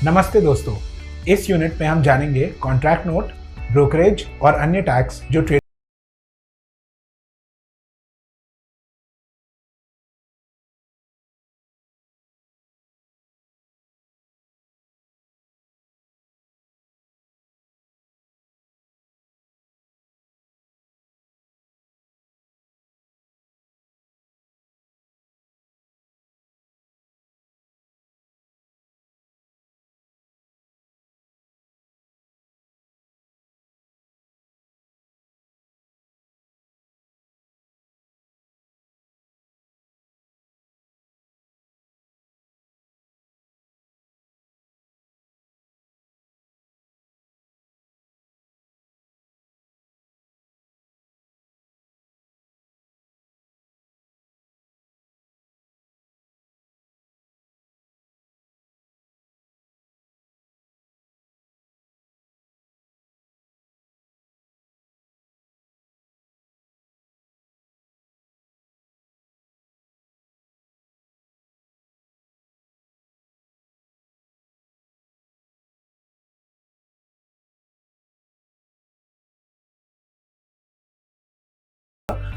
नमस्ते दोस्तों, इस यूनिट में हम जानेंगे कॉन्ट्रैक्ट नोट, ब्रोकरेज और अन्य टैक्स जो ट्रेड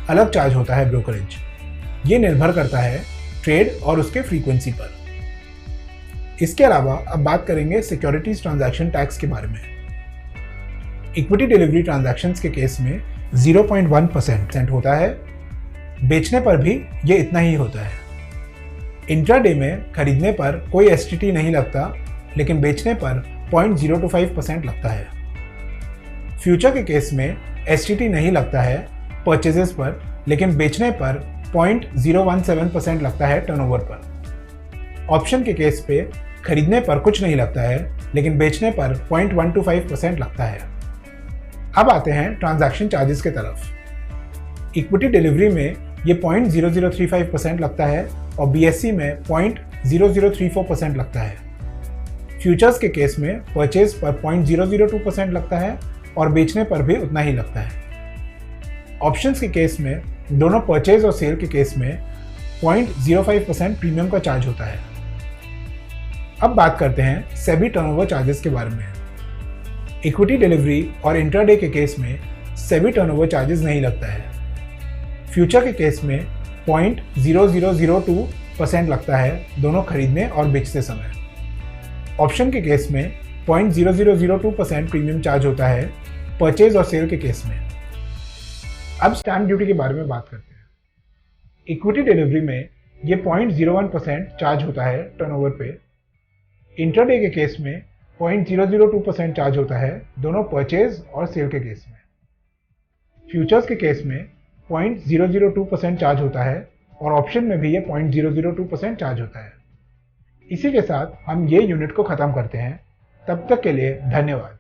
अलग चार्ज होता है ब्रोकरेज। ये निर्भर करता है ट्रेड और उसके फ्रीक्वेंसी पर। इसके अलावा अब बात करेंगे सिक्योरिटीज ट्रांजैक्शन टैक्स के बारे में। इक्विटी डिलीवरी ट्रांजैक्शंस के केस में 0.1% होता है। बेचने पर भी ये इतना ही होता है। इंट्राडे में खरीदने पर कोई एसटीटी नहीं लगता, लेकिन बेचने पर 0.025% लगता है। फ्यूचर के केस में एसटीटी नहीं लगता है परचेजेस पर, लेकिन बेचने पर 0.017% लगता है टर्नओवर पर। ऑप्शन के केस पे खरीदने पर कुछ नहीं लगता है, लेकिन बेचने पर 0.125% लगता है। अब आते हैं ट्रांजैक्शन चार्जेस के तरफ। इक्विटी डिलीवरी में ये 0.0035% लगता है और बीएससी में 0.0034% लगता है। फ्यूचर्स के केस में परचेज पर 0.002% लगता है और बेचने पर भी उतना ही लगता है। ऑप्शंस के केस में दोनों परचेज और सेल के केस में 0.05% प्रीमियम का चार्ज होता है। अब बात करते हैं सेबी टर्नओवर चार्जेस के बारे में। इक्विटी डिलीवरी और इंट्राडे के केस में सेबी टर्नओवर चार्जेस नहीं लगता है। फ्यूचर के केस में 0.0002% लगता है दोनों खरीदने और बेचते समय। ऑप्शन के केस में 0.0002% प्रीमियम चार्ज होता है परचेज और सेल के केस में। अब स्टैंप ड्यूटी के बारे में बात करते हैं। इक्विटी डिलीवरी में ये 0.01% चार्ज होता है टर्नओवर पे। इंट्राडे के केस में 0.002% चार्ज होता है दोनों परचेज और सेल के केस में। फ्यूचर्स के केस में 0.002% चार्ज होता है और ऑप्शन में भी ये 0.002% चार्ज होता है। इसी के साथ हम ये यूनिट को ख़त्म करते हैं। तब तक के लिए धन्यवाद।